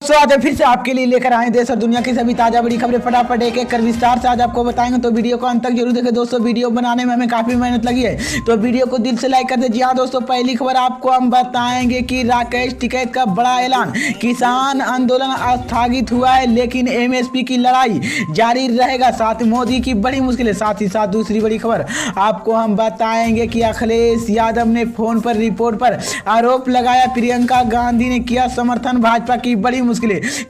स्वागत है फिर से आपके लिए लेकर आए देश और दुनिया की सभी ताजा बड़ी खबरें फटाफट एक एक कर विस्तार से आज आपको बताएंगे। तो वीडियो को अंत तक जरूर देखें दोस्तों। वीडियो बनाने में हमें काफी मेहनत लगी है तो वीडियो को दिल से लाइक कर दे। जी हाँ दोस्तों, पहली खबर आपको हम बताएंगे कि राकेश टिकैत का बड़ा ऐलान। किसान आंदोलन स्थगित हुआ है लेकिन एमएसपी की लड़ाई जारी रहेगा। साथ ही मोदी की बड़ी मुश्किल है। साथ ही साथ दूसरी बड़ी खबर आपको हम बताएंगे कि अखिलेश यादव ने फोन पर रिपोर्ट पर आरोप लगाया। प्रियंका गांधी ने किया समर्थन, भाजपा की बड़ी मुश्किलें।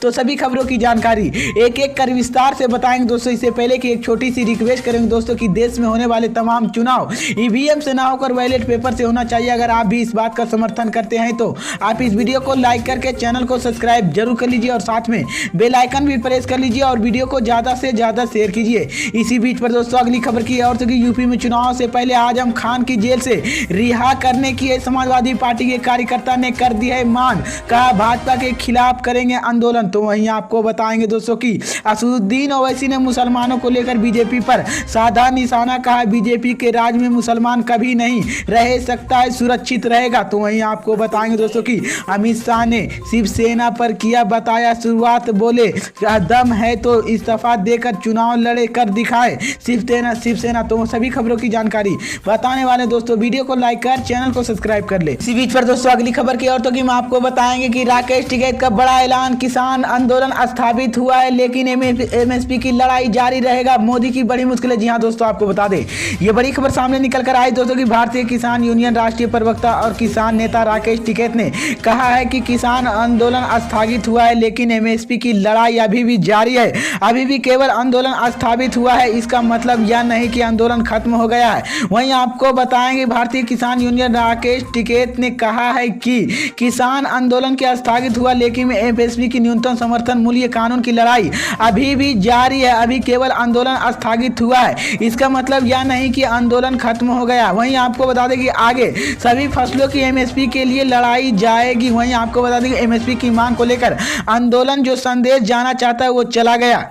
तो सभी खबरों की जानकारी एक एक कर विस्तार से बताएंगे दोस्तों। इससे पहले कि एक छोटी सी रिक्वेस्ट करेंगे दोस्तों कि देश में होने वाले तमाम चुनाव ईवीएम से ना होकर बैलेट पेपर से होना चाहिए। अगर आप भी इस बात का समर्थन करते हैं तो आप इस वीडियो को लाइक करके चैनल को सब्सक्राइब जरूर कर लीजिए और साथ में बेल आइकन भी प्रेस कर लीजिए और वीडियो को ज्यादा से ज्यादा शेयर कीजिए। इसी बीच पर दोस्तों अगली खबर की और तो यूपी में चुनाव से पहले आजम खान की जेल से रिहा करने की समाजवादी पार्टी के कार्यकर्ता ने कर दी है मांग। कहा भाजपा के खिलाफ करेंगे आंदोलन। तो वहीं आपको बताएंगे दोस्तों कि असदुद्दीन ओवैसी ने मुसलमानों को लेकर बीजेपी पर साधा निशाना। कहा बीजेपी के राज में मुसलमान कभी नहीं रह सकता है, सुरक्षित रहेगा। तो वहीं आपको बताएंगे दोस्तों कि अमित शाह ने शिवसेना पर किया बताया शुरुआत। बोले दम है तो इस्तीफा देकर चुनाव लड़े कर दिखाए शिवसेना। तो सभी खबरों की जानकारी बताने वाले दोस्तों। वीडियो को लाइक कर चैनल को सब्सक्राइब कर ले। इसी बीच पर दोस्तों अगली खबर की औरतों की हम आपको बताएंगे कि राकेश टिकैत का बड़ा ऐलान। किसान आंदोलन स्थापित हुआ है लेकिन एमएसपी की लड़ाई जारी रहेगा। मोदी की बड़ी मुश्किल है। जी हाँ दोस्तों, आपको बता दें ये बड़ी खबर सामने निकल कर आई दोस्तों कि भारतीय किसान यूनियन राष्ट्रीय प्रवक्ता और किसान नेता राकेश टिकैत ने कहा है कि किसान आंदोलन स्थगित हुआ है लेकिन एमएसपी की लड़ाई अभी भी जारी है। अभी भी केवल आंदोलन स्थापित हुआ है, इसका मतलब यह नहीं कि आंदोलन खत्म हो गया है। वहीं आपको बताएंगे भारतीय किसान यूनियन राकेश टिकैत ने कहा है कि किसान आंदोलन के स्थगित हुआ लेकिन एमएसपी की न्यूनतम समर्थन मूल्य कानून की लड़ाई अभी भी जारी है। अभी केवल आंदोलन स्थगित हुआ है, इसका मतलब यह नहीं कि आंदोलन खत्म हो गया। वहीं आपको बता दें कि आगे सभी फसलों की एमएसपी के लिए लड़ाई जाएगी। वहीं आपको बता दें कि एमएसपी की मांग को लेकर आंदोलन जो संदेश जाना चाहता है वो चला गया।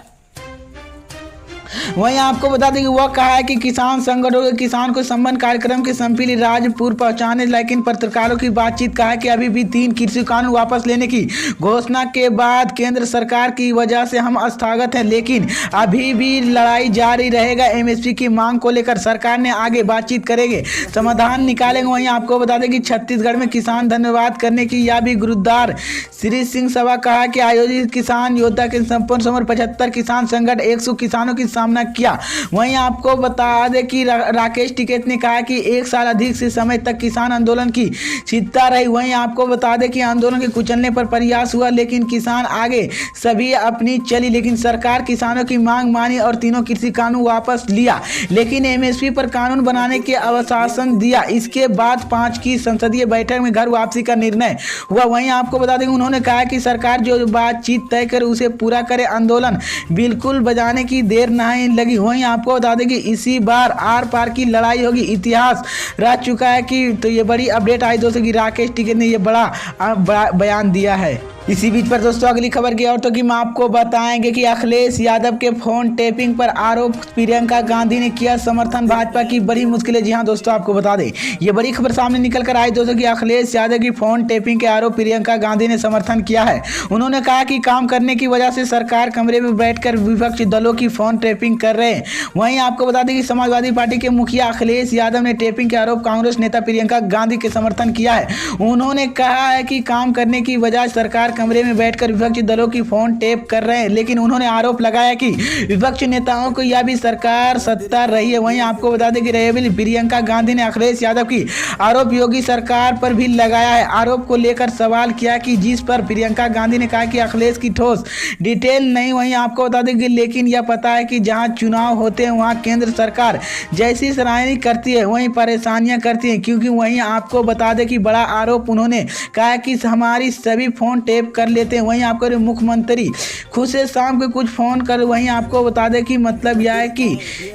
वहीं आपको बता दें कि वह कहा है कि किसान संगठनों के किसान को संबंध कार्यक्रम के संपीली राजपुर पहुंचाने लेकिन पत्रकारों की बातचीत कहा कि अभी भी 3 कृषि कानून वापस लेने की घोषणा के बाद केंद्र सरकार की वजह से हम स्थगित हैं लेकिन अभी भी लड़ाई जारी रहेगा। एमएसपी की मांग को लेकर सरकार ने आगे बातचीत करेंगे, समाधान निकालेंगे। वहीं आपको बता दें कि छत्तीसगढ़ में किसान धन्यवाद करने की या भी गुरुद्वार श्री सिंह सभा कहा कि आयोजित किसान योद्धा के संपूर्ण समर 75 किसान संगठन 100 किसानों की सामना किया। वहीं आपको बता दें कि राकेश टिकैत ने कहा कि 1 साल अधिक से समय तक किसान आंदोलन की चिंता रही। वहीं आपको बता दें कि आंदोलन के कुचलने पर प्रयास हुआ लेकिन किसान आगे सभी अपनी चली लेकिन सरकार किसानों की मांग मानी और 3 कृषि कानून वापस लिया लेकिन एमएसपी पर कानून बनाने के आश्वासन दिया। इसके बाद 5 की संसदीय बैठक में घर वापसी का निर्णय हुआ। वहीं आपको बता दें उन्होंने कहा कि सरकार जो बातचीत तय करे उसे पूरा करे, आंदोलन बिल्कुल बजाने की देर नहीं लगी। वहीं आपको बता दें कि इसी बार आर पार की लड़ाई होगी, इतिहास रच चुका है कि तो ये बड़ी अपडेट आई दोस्तों कि राकेश टिकैत ने ये बड़ा बयान दिया है। इसी बीच पर दोस्तों अगली खबर की और तो कि हम आपको बताएंगे कि अखिलेश यादव के फोन टेपिंग पर आरोप। प्रियंका गांधी ने किया समर्थन, भाजपा की बड़ी मुश्किलें। जी हाँ दोस्तों, आपको बता दें ये बड़ी खबर सामने निकल कर आई दोस्तों कि अखिलेश यादव की फोन टेपिंग के आरोप प्रियंका गांधी ने समर्थन किया है। उन्होंने कहा कि काम करने की वजह से सरकार कमरे में बैठकर विपक्षी दलों की फोन टेपिंग कर रहे हैं। वहीं आपको बता दें कि समाजवादी पार्टी के मुखिया अखिलेश यादव ने टेपिंग के आरोप कांग्रेस नेता प्रियंका गांधी के समर्थन किया है। उन्होंने कहा है कि काम करने की वजह सरकार कमरे में बैठकर विपक्षी दलों की फोन टेप कर रहे हैं लेकिन उन्होंने आरोप लगाया कि विपक्षी नेताओं को यह भी सरकार सत्ता रही है। वहीं आपको बता दें कि रेबल प्रियंका गांधी ने अखिलेश यादव की आरोप योगी सरकार पर भी लगाया है। आरोप को लेकर सवाल किया कि जिस पर प्रियंका गांधी ने कहा कि अखिलेश की ठोस डिटेल नहीं। वहीं आपको बता दें कि लेकिन यह पता है कि जहां चुनाव होते हैं वहां केंद्र सरकार जैसी सराहनीय करती है वहीं परेशानियां करती है क्योंकि वहीं आपको बता दें कि बड़ा आरोप उन्होंने कहा कि हमारी सभी फोन टेप कर लेते हैं। वहीं आपको मुख्यमंत्री खुद से शाम को कुछ फोन कर। वहीं आपको बता दें कि मतलब यह है कि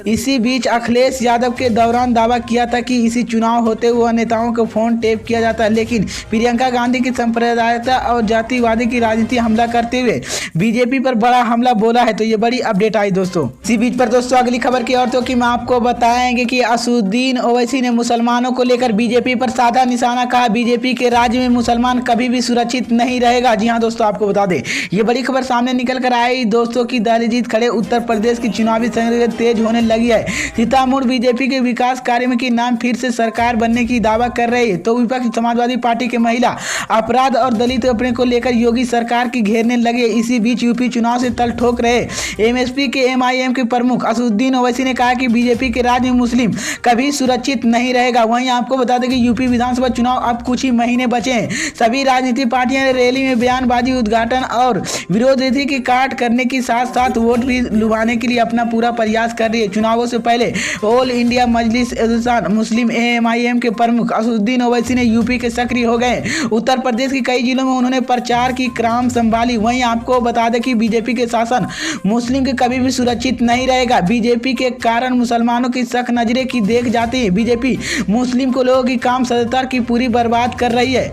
इसी बीच अखिलेश यादव के दौरान दावा किया था कि इसी चुनाव होते हुए नेताओं को फोन टेप किया जाता है लेकिन प्रियंका गांधी की सांप्रदायिकता और जातिवादी की राजनीति हमला करते हुए बीजेपी पर बड़ा हमला बोला है। तो ये बड़ी अपडेट आई दोस्तों। इसी बीच पर दोस्तों अगली खबर की औरतों की हम आपको बताएंगे कि असदुद्दीन ओवैसी ने मुसलमानों को लेकर बीजेपी पर साधा निशाना। कहा बीजेपी के राज्य में मुसलमान कभी भी सुरक्षित नहीं रहेगा। जी हाँ दोस्तों, आपको बता दें ये बड़ी खबर सामने निकल कर आई दोस्तों की दल जीत खड़े उत्तर प्रदेश की चुनावी संघर्ष तेज होने लगी है। सीतामढ़ी बीजेपी के विकास कार्य में की नाम फिर से सरकार बनने की दावा कर रही है, तो विपक्ष समाजवादी पार्टी के महिला अपराध और दलित अपने को लेकर योगी सरकार की घेरने लगे। इसी बीच यूपी चुनाव से तल ठोक रहे एमएसपी के एमआईएम के प्रमुख असदुद्दीन ओवैसी ने कहा कि बीजेपी के राज्य में मुस्लिम कभी सुरक्षित नहीं रहेगा। वहीं आपको बता दें कि यूपी विधानसभा चुनाव अब कुछ ही महीने बचे हैं। सभी राजनीतिक पार्टियां ने रैली में बयानबाजी, उद्घाटन और विरोध रीति की काट करने के साथ साथ वोट भी लुभाने के लिए अपना पूरा प्रयास कर रही है। चुनावों से पहले ऑल इंडिया मजलिस मुस्लिम एमआईएम के प्रमुख असदुद्दीन ओवैसी ने यूपी के सक्रिय हो गए। उत्तर प्रदेश के कई जिलों में उन्होंने प्रचार की क्रम संभाली। वहीं आपको बता दें कि बीजेपी के शासन मुस्लिम के कभी भी सुरक्षित नहीं रहेगा। बीजेपी के कारण मुसलमानों की शक नजरे की देख जाती है। बीजेपी मुस्लिम को लोगों की काम सदस्यता की पूरी बर्बाद कर रही है।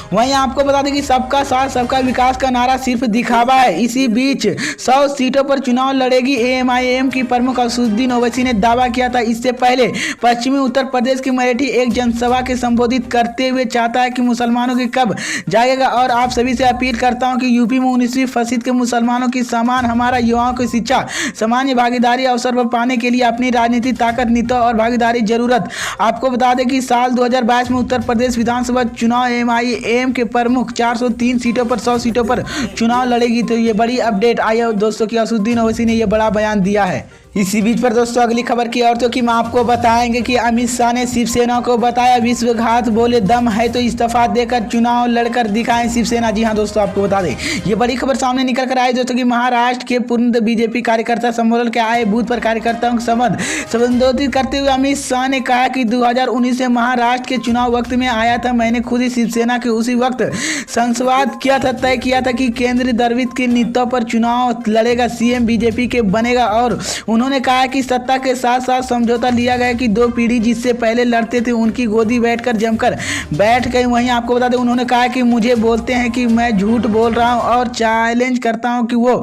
वहीं आपको बता दें कि सबका साथ सबका विकास का नारा सिर्फ दिखावा है। इसी बीच 100 सीटों पर चुनाव लड़ेगी एमआईएम की प्रमुख असदुद्दीन ओवैसी ने दावा किया था। इससे पहले पश्चिमी उत्तर प्रदेश की मराठी एक जनसभा के संबोधित करते हुए चाहता है कि मुसलमानों की कब जागेगा और आप सभी से अपील करता हूं कि यूपी में 19वीं फसद के मुसलमानों की समान हमारा युवाओं की शिक्षा सामान्य भागीदारी अवसर पर पाने के लिए अपनी राजनीतिक ताकत, नीति और भागीदारी जरूरत। आपको बता दें कि साल 2022 में उत्तर प्रदेश विधानसभा चुनाव एमआईएम के प्रमुख 403 सीटों पर 100 सीटों पर चुनाव लड़ेगी। तो ये बड़ी अपडेट आई है दोस्तों कि असदुद्दीन ओवैसी ने ये बड़ा बयान दिया है। इसी बीच पर दोस्तों अगली खबर की ओर तो कि हम आपको बताएंगे कि अमित शाह ने शिवसेना को बताया विश्वासघात, बोले दम है तो इस्तीफा देकर चुनाव लड़कर दिखाएं शिवसेना। जी हाँ दोस्तों, आपको बता दें ये बड़ी खबर सामने निकल कर आई दोस्तों कि महाराष्ट्र के पूर्ण बीजेपी कार्यकर्ता सम्मेलन के आए बूथ पर कार्यकर्ताओं को संबोधित करते हुए अमित शाह ने कहा कि 2019 में महाराष्ट्र के चुनाव वक्त में आया था। मैंने खुद ही शिवसेना के उसी वक्त संवाद किया था, तय किया था कि केंद्र द्रविड़ की नीतियों पर चुनाव लड़ेगा, सीएम बीजेपी के बनेगा। और उन्होंने कहा कि सत्ता के साथ साथ समझौता लिया गया कि दो पीढ़ी जिससे पहले लड़ते थे उनकी गोदी बैठकर जमकर बैठ गए। वहीं आपको बता दें उन्होंने कहा कि मुझे बोलते हैं कि मैं झूठ बोल रहा हूं और चैलेंज करता हूं कि वो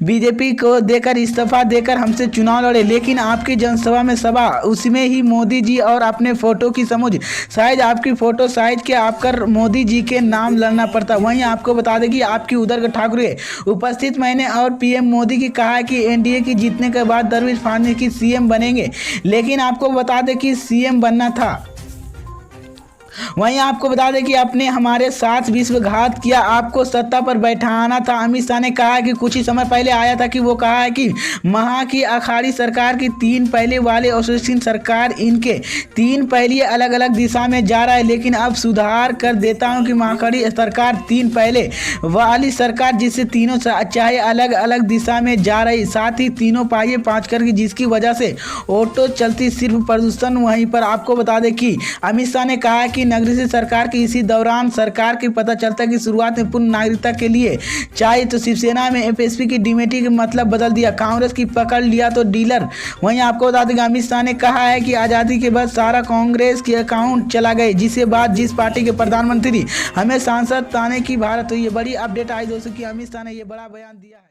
बीजेपी को देकर इस्तीफा देकर हमसे चुनाव लड़े, लेकिन आपकी जनसभा में सभा उसमें ही मोदी जी और अपने फोटो की समझ साइज आपकी फोटो साइज के आपकर मोदी जी के नाम लड़ना पड़ता। वहीं आपको बता दें कि आपकी उधर ठाकुरे उपस्थित मैंने और पीएम मोदी की कहा कि एनडीए की जीतने के बाद द्रविड़ फाड़ने की सीएम बनेंगे, लेकिन आपको बता दें कि सीएम बनना था। वहीं आपको बता दें कि आपने हमारे साथ विश्वासघात किया, आपको सत्ता पर बैठाना था। अमित शाह ने कहा कि कुछ ही समय पहले आया था कि वो कहा है कि महा की अखाड़ी सरकार की 3 पहले वाले एसोसिएशन सरकार इनके 3 पहले अलग अलग दिशा में जा रहा है, लेकिन अब सुधार कर देता हूं कि महाकाड़ी सरकार 3 पहले वाली सरकार जिससे तीनों चाहे अलग अलग दिशा में जा रही, साथ ही तीनों पाइए 5 करके जिसकी वजह से ऑटो चलती सिर्फ प्रदूषण। वहीं पर आपको बता दें कि अमित शाह ने कहा कि नगरीय से सरकार की इसी दौरान सरकार की पता चलता है कि शुरुआत में पूर्ण नागरिकता के लिए चाहिए तो शिवसेना में एमएसपी की डिमेटी का मतलब बदल दिया, कांग्रेस की पकड़ लिया तो डीलर। वहीं आपको बता दें अमित शाह ने कहा है कि आज़ादी के बाद सारा कांग्रेस के अकाउंट चला गए, जिसके बाद जिस पार्टी के प्रधानमंत्री हमें सांसद ताने की भारत। तो ये बड़ी अपडेट आई दोस्तों कि अमित शाह ने ये बड़ा बयान दिया है।